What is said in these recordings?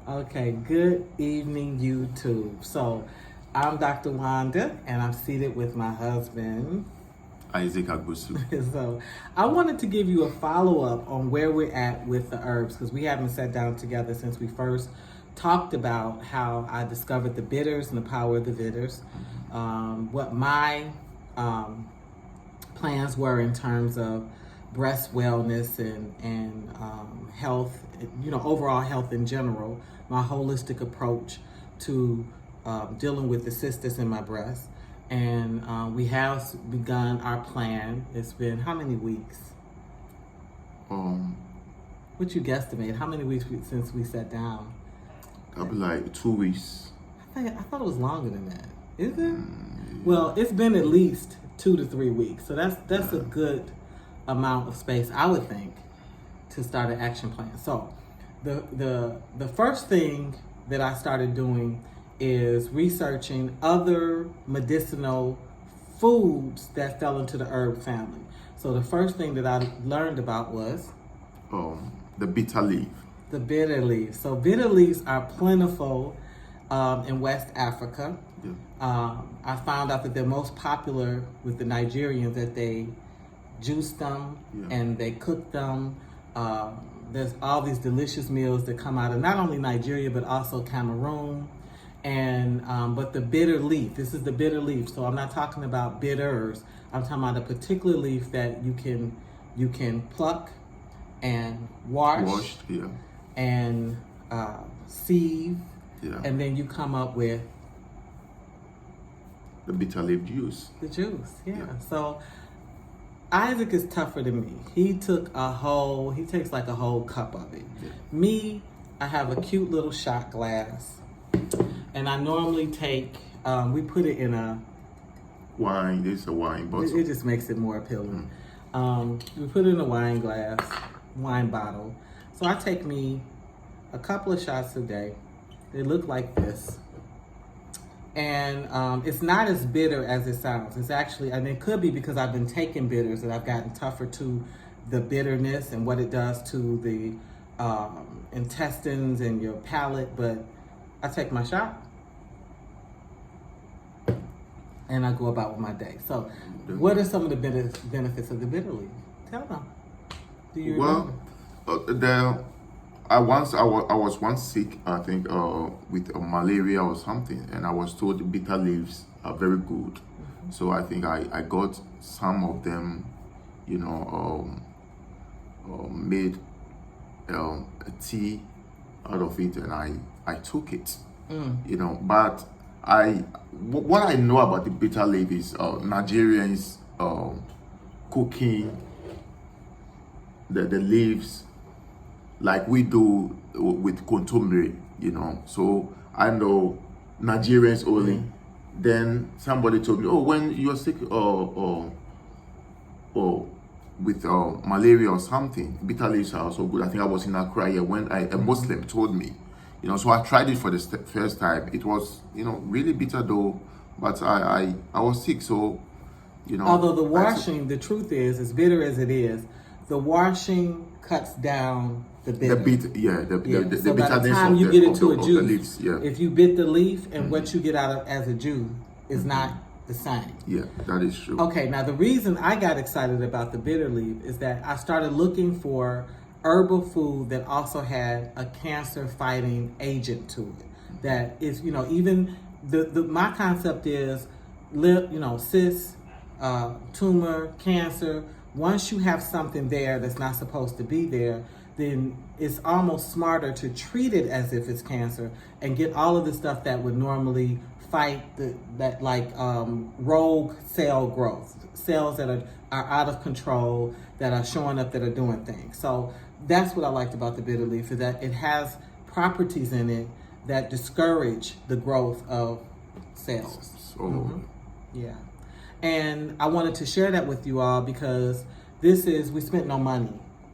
Okay, good evening, YouTube. So, I'm Dr. Wanda, and I'm seated with my husband. Isaac Agusu. So, I wanted to give you a follow-up on where we're at with the herbs, because we haven't sat down together since we first talked about how I discovered the bitters and the power of the bitters, what my plans were in terms of breast wellness and health, overall health in general, my holistic approach to dealing with the cystis in my breast. And we have begun our plan. It's been how many weeks? What you guesstimate? How many weeks since we sat down? Probably like 2 weeks. I thought it was longer than that. Is it? Well, it's been at least 2 to 3 weeks. So that's a good amount of space, I would think, to start an action plan. So the first thing that I started doing is researching other medicinal foods that fell into the herb family. So the first thing that I learned about was the bitter leaf. The bitter leaves. So bitter leaves are plentiful in West Africa. Yeah. I found out that they're most popular with the Nigerians, that they juice them and they cook them. There's all these delicious meals that come out of not only Nigeria but also Cameroon. And but the bitter leaf, this is the bitter leaf. So I'm not talking about bitters. I'm talking about a particular leaf that you can pluck and wash and sieve, and then you come up with the bitter leaf juice. The juice, So Isaac is tougher than me. He takes like a whole cup of it. Yeah. Me, I have a cute little shot glass, and I normally take, we put it in a wine. This is a wine bottle. It just makes it more appealing. We put it in a wine bottle. So I take me a couple of shots a day. They look like this. And it's not as bitter as it sounds. It's actually, and it could be because I've been taking bitters and I've gotten tougher to the bitterness and what it does to the intestines and your palate. But I take my shot and I go about with my day. So what are some of the benefits of the bitter leaf? Tell them. Do you remember? I was once sick, I think, with malaria or something, and I was told the bitter leaves are very good. Mm-hmm. So I think I got some of them, made a tea out of it, and I took it. But what I know about the bitter leaf is Nigerians cooking the leaves like we do with kontomire, So I know Nigerians only. Then somebody told me, when you're sick or with malaria or something, bitter leaves are also good. I think I was in Accra here when a Muslim told me, so I tried it for the first time. It was, really bitter though, but I was sick, so, Although the washing, the truth is, as bitter as it is, the washing cuts down the bitter. The by the time you get it to a juice, if you bit the leaf and what you get out of as a juice is not the same. Yeah, that is true. Okay, now the reason I got excited about the bitter leaf is that I started looking for herbal food that also had a cancer fighting agent to it. That is, even my concept is, cyst, tumor, cancer. Once you have something there that's not supposed to be there, then it's almost smarter to treat it as if it's cancer and get all of the stuff that would normally fight rogue cell growth, cells that are out of control, that are showing up, that are doing things. So that's what I liked about the bitter leaf, is that it has properties in it that discourage the growth of cells. Yeah. And I wanted to share that with you all because we spent no money.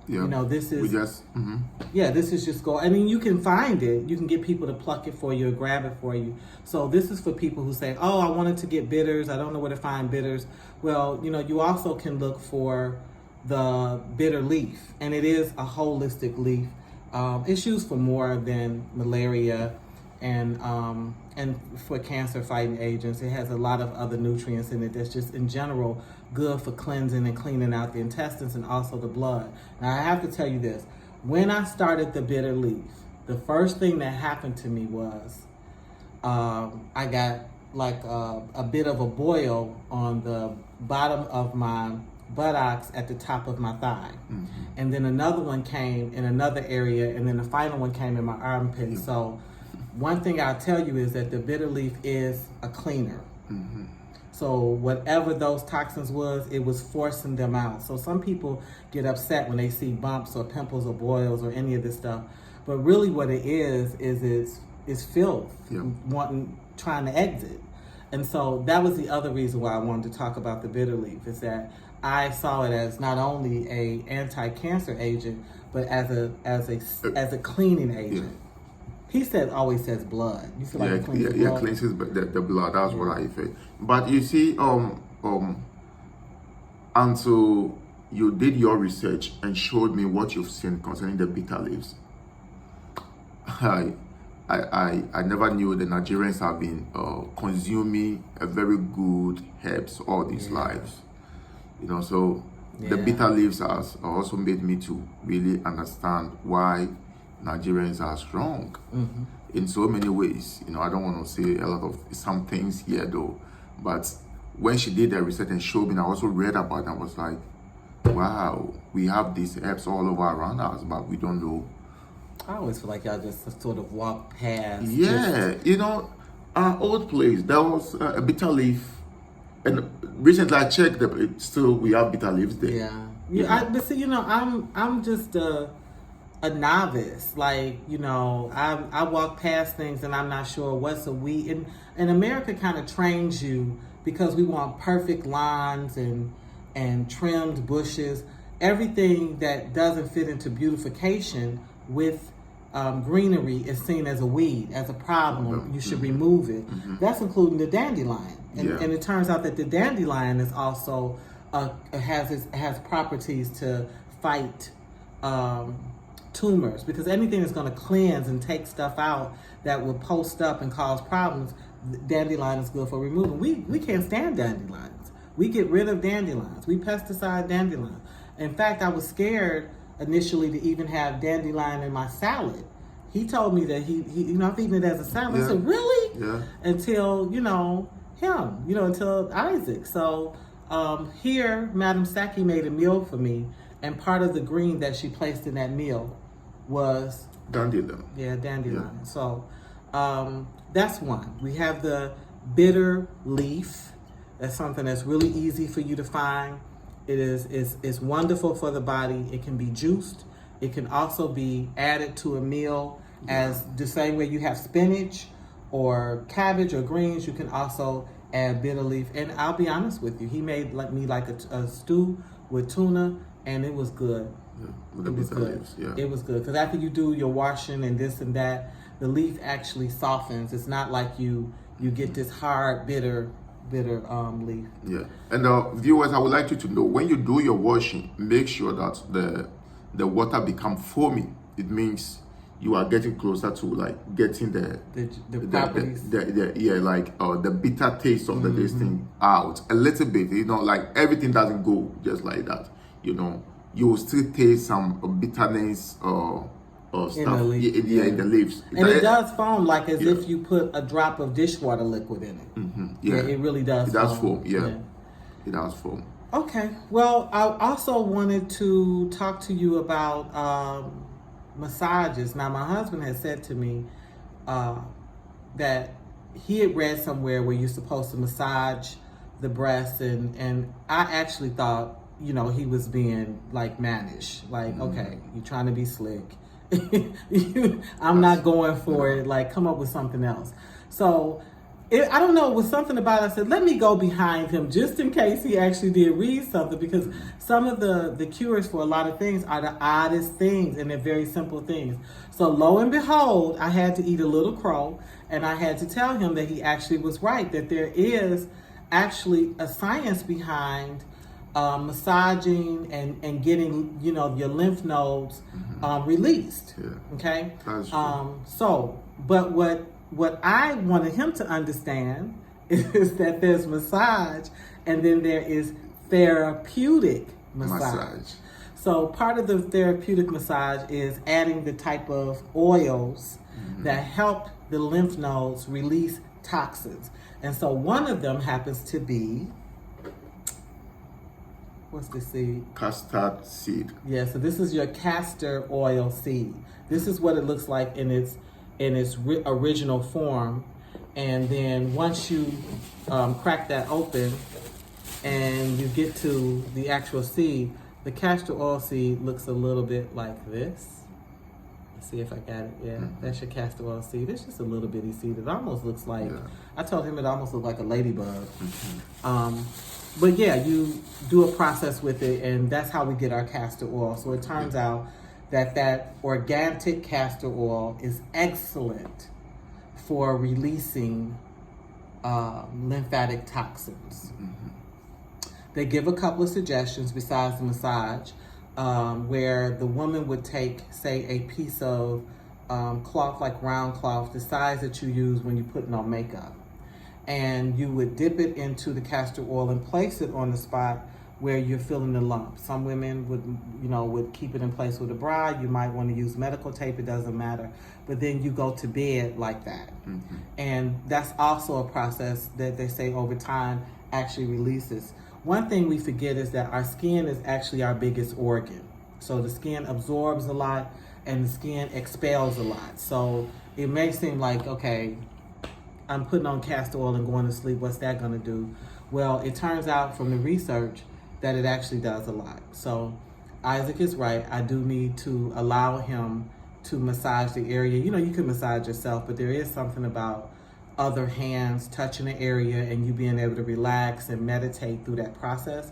Yeah. This is this is just I mean, you can find it. You can get people to pluck it for you or grab it for you. So this is for people who say, I wanted to get bitters. I don't know where to find bitters. Well, you also can look for the bitter leaf, and it is a holistic leaf. it's used for more than malaria and for cancer fighting agents. It has a lot of other nutrients in it that's just in general good for cleansing and cleaning out the intestines and also the blood. Now I have to tell you this, when I started the bitter leaf, the first thing that happened to me was I got like a bit of a boil on the bottom of my buttocks at the top of my thigh. Mm-hmm. And then another one came in another area, and then the final one came in my armpit. Mm-hmm. So one thing I'll tell you is that the bitter leaf is a cleaner. Mm-hmm. So whatever those toxins was, it was forcing them out. So some people get upset when they see bumps or pimples or boils or any of this stuff. But really what it is it's filth, trying to exit. And so that was the other reason why I wanted to talk about the bitter leaf, is that I saw it as not only a anti-cancer agent, but as a cleaning agent. He always says blood. You feel like it cleans the blood? Cleanses the blood. That's what I feel. But you see, until you did your research and showed me what you've seen concerning the bitter leaves, I never knew the Nigerians have been consuming a very good herbs all these lives. So the bitter leaves has also made me to really understand why Nigerians are strong in so many ways. I don't want to say a lot of some things here though, but when she did the research and showed me, I also read about it, I was like, wow, we have these herbs all over around us, but we don't know. I always feel like y'all just sort of walk past. Yeah, our old place, there was a bitter leaf, and recently I checked that still we have bitter leaves there. But see, I'm just a novice. Like, I walk past things and I'm not sure what's a weed. And America kind of trains you because we want perfect lawns and trimmed bushes. Everything that doesn't fit into beautification with greenery is seen as a weed, as a problem. You should remove it. That's including the dandelion. And it turns out that the dandelion is also has properties to fight tumors, because anything that's going to cleanse and take stuff out that will post up and cause problems, dandelion is good for removing. We can't stand dandelions. We get rid of dandelions. We pesticide dandelions. In fact, I was scared initially to even have dandelion in my salad. He told me that he I've eaten it as a salad. I said, really? Yeah. Until, until Isaac. So here, Madam Saki made a meal for me, and part of the green that she placed in that meal was dandelion. Yeah, dandelion. Yeah. So that's one. We have the bitter leaf. That's something that's really easy for you to find. It's wonderful for the body. It can be juiced. It can also be added to a meal as the same way you have spinach or cabbage or greens. You can also add bitter leaf. And I'll be honest with you, he made me like a stew with tuna, and it was good. With the bitter leaves, It was good, because after you do your washing and this and that, the leaf actually softens. It's not like you get this hard bitter leaf. Yeah. And viewers, I would like you to know, when you do your washing, make sure that the water become foamy. It means you are getting closer to like getting the properties. The bitter taste of the this thing out a little bit. Like everything doesn't go just like that. You will still taste some bitterness or stuff in the leaves. And it does foam like as if you put a drop of dishwater liquid in it. It really does. It does foam. Yeah, it does foam. Okay. Well, I also wanted to talk to you about massages. Now, my husband had said to me that he had read somewhere where you're supposed to massage the breasts, and I actually thought, he was being like mannish. Like, okay, you're trying to be slick. I'm not going for it. Like, come up with something else. So I don't know, it was something about it. I said, let me go behind him just in case he actually did read something, because some of the cures for a lot of things are the oddest things, and they're very simple things. So lo and behold, I had to eat a little crow, and I had to tell him that he actually was right, that there is actually a science behind massaging and getting, you know, your lymph nodes released. Yeah. Okay. That's true. But what I wanted him to understand is that there's massage and then there is therapeutic massage. So part of the therapeutic massage is adding the type of oils that help the lymph nodes release toxins. And so one of them happens to be, what's the seed? Custard seed. Yeah, so this is your castor oil seed. This is what it looks like in its original form. And then once you crack that open and you get to the actual seed, the castor oil seed looks a little bit like this. Let's see if I got it. Yeah, that's your castor oil seed. It's just a little bitty seed. It almost looks like, I told him it almost looked like a ladybug. But yeah, you do a process with it, and that's how we get our castor oil. So it turns out that organic castor oil is excellent for releasing lymphatic toxins. They give a couple of suggestions besides the massage, where the woman would take, say, a piece of cloth, like round cloth, the size that you use when you're putting on makeup. And you would dip it into the castor oil and place it on the spot where you're feeling the lump. Some women would keep it in place with a bra. You might want to use medical tape, it doesn't matter. But then you go to bed like that. And that's also a process that they say over time actually releases. One thing we forget is that our skin is actually our biggest organ. So the skin absorbs a lot and the skin expels a lot. So it may seem like, okay, I'm putting on castor oil and going to sleep, what's that gonna do? Well, it turns out from the research that it actually does a lot. So Isaac is right. I do need to allow him to massage the area. You know, you can massage yourself, but there is something about other hands touching the area and you being able to relax and meditate through that process.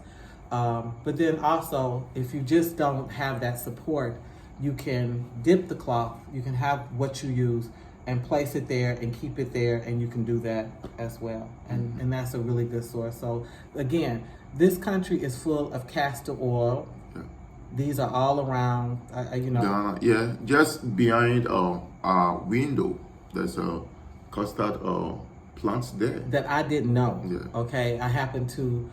But then also, if you just don't have that support, you can dip the cloth, you can have what you use and place it there and keep it there, and you can do that as well. And that's a really good source. So again, this country is full of castor oil. These are all around, just behind our window, there's a custard plants there. That I didn't know. Yeah. Okay, I happened to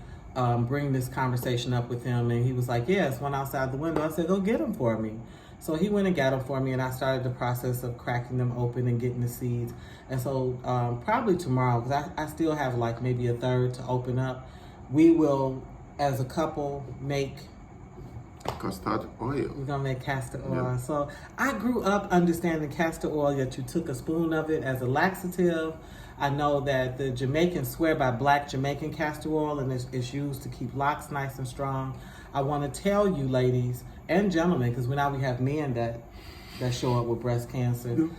bring this conversation up with him, and he was like, yes, one outside the window. I said, go get them for me. So he went and got them for me, and I started the process of cracking them open and getting the seeds. And so probably tomorrow, because I still have like maybe a third to open up, we will, as a couple, make custard oil. We're gonna make castor oil. Yeah. So I grew up understanding castor oil, that you took a spoon of it as a laxative. I know that the Jamaicans swear by black Jamaican castor oil, and it's used to keep locks nice and strong. I want to tell you, ladies and gentlemen, because now we have men that show up with breast cancer.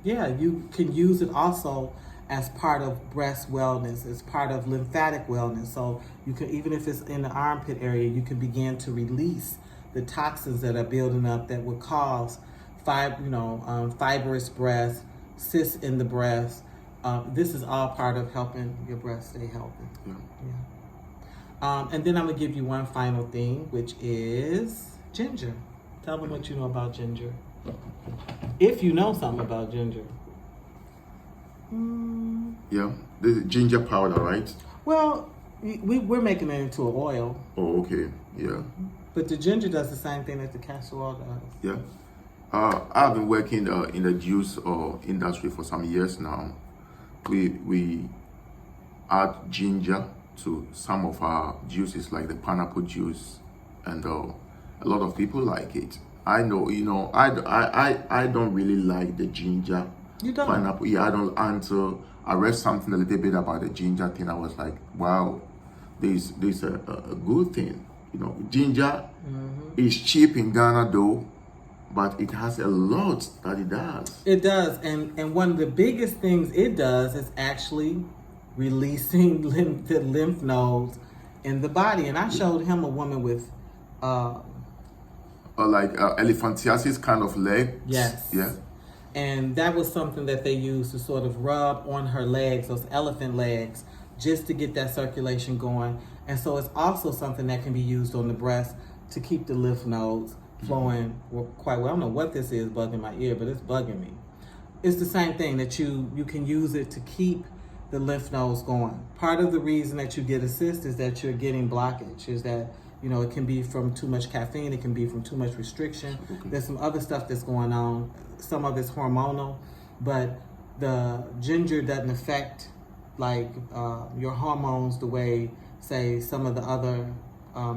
You can use it also as part of breast wellness, as part of lymphatic wellness. So you can, even if it's in the armpit area, you can begin to release the toxins that are building up that would cause fibrous breast, cysts in the breast. This is all part of helping your breast stay healthy. And then I'm gonna give you one final thing, which is ginger. Tell them what you know about ginger. If you know something about ginger. This is ginger powder, right? Well, we're making it into an oil. Oh, okay, yeah. But the ginger does the same thing that the castor oil does. Yeah. I've been working in the juice industry for some years now. We add ginger to some of our juices, like the pineapple juice, and a lot of people like it. I know, I don't really like the ginger. You don't? Pineapple. Yeah, I don't. Until I read something a little bit about the ginger thing, I was like, wow, this a good thing. Ginger is cheap in Ghana though, but it has a lot that it does. It does, and one of the biggest things it does is actually releasing the lymph nodes in the body. And I showed him a woman with elephantiasis kind of leg. Yes. Yeah. And that was something that they used to sort of rub on her legs, those elephant legs, just to get that circulation going. And so it's also something that can be used on the breast to keep the lymph nodes flowing quite well. I don't know what this is bugging my ear, but it's bugging me. It's the same thing that you can use it to keep the lymph nodes going. Part of the reason that you get a cyst is that you're getting blockage, is that, you know, it can be from too much caffeine, it can be from too much restriction. Okay. There's some other stuff that's going on. Some of it's hormonal, but the ginger doesn't affect like your hormones the way, say, some of the other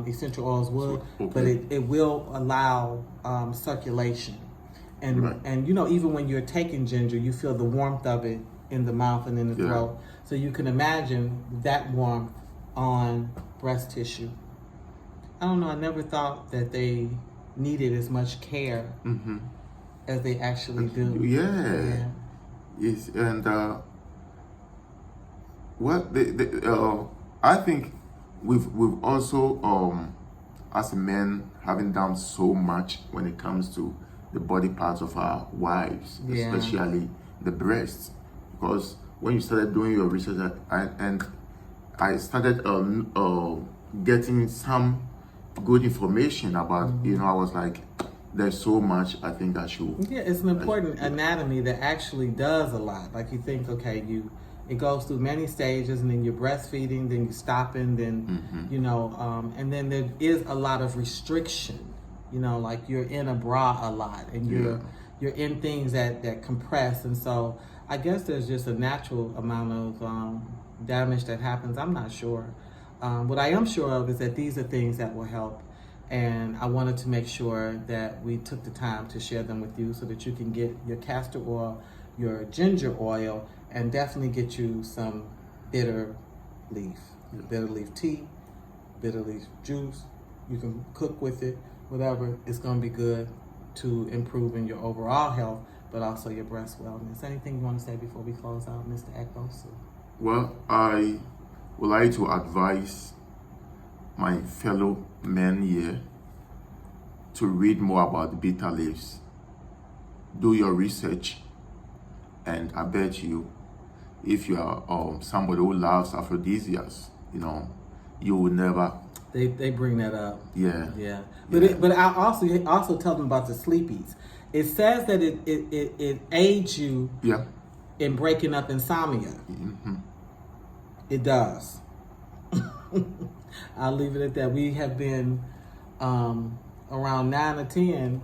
essential oils would, Okay. but it will allow circulation. And Right. and you know, even when you're taking ginger, you feel the warmth of it in the mouth and in the throat. So you can imagine that warmth on breast tissue. I don't know, I never thought that they needed as much care as they actually do. Yeah. Yes, and I think we've also as men having done so much when it comes to the body parts of our wives, especially the breasts, because when you started doing your research I started getting some good information about, you know, I was like, there's so much I think I should. Yeah, it's an important anatomy that actually does a lot. Like you think, okay, it goes through many stages, and then you're breastfeeding, then you're stopping, then you know, and then there is a lot of restriction. You know, like you're in a bra a lot, and you're in things that compress, and so I guess there's just a natural amount of damage that happens. I'm not sure. What I am sure of is that these are things that will help. And I wanted to make sure that we took the time to share them with you so that you can get your castor oil, your ginger oil, and definitely get you some bitter leaf tea, bitter leaf juice. You can cook with it, whatever. It's going to be good to improving your overall health, but also your breast wellness. Anything you want to say before we close out, Mr. Echoes? Well, I would like to advise my fellow men here to read more about the bitter leaves. Do your research, and I bet you, if you are somebody who loves aphrodisiacs, you know, you will never. They bring that up. Yeah. But I also tell them about the sleepies. It says that it aids you in breaking up insomnia. It does. I'll leave it at that. We have been around 9 or 10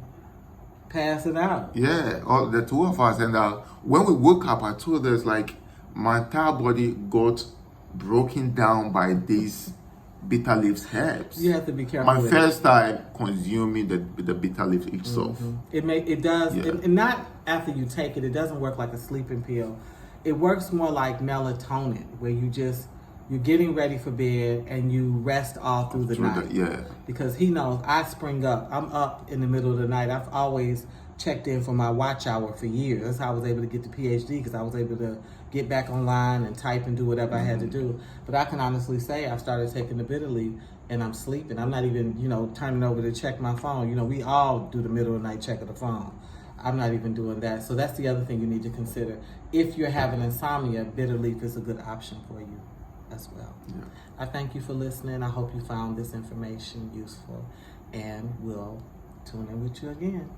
passing out. Yeah, all the two of us. And when we woke up, I told us, like, my entire body got broken down by these bitter leaves herbs. You have to be careful. My first time consuming the bitter leaf itself. It does, and not after you take it. It doesn't work like a sleeping pill. It works more like melatonin, where you're getting ready for bed and you rest all through the night. Because he knows I spring up. I'm up in the middle of the night. I've always checked in for my watch hour for years. That's how I was able to get the PhD, because I was able to get back online and type and do whatever I had to do. But I can honestly say I started taking the bitter leaf and I'm sleeping. I'm not even, turning over to check my phone. We all do the middle of the night check of the phone. I'm not even doing that. So that's the other thing you need to consider. If you're having insomnia, bitter leaf is a good option for you as well. I thank you for listening. I hope you found this information useful, and we'll tune in with you again.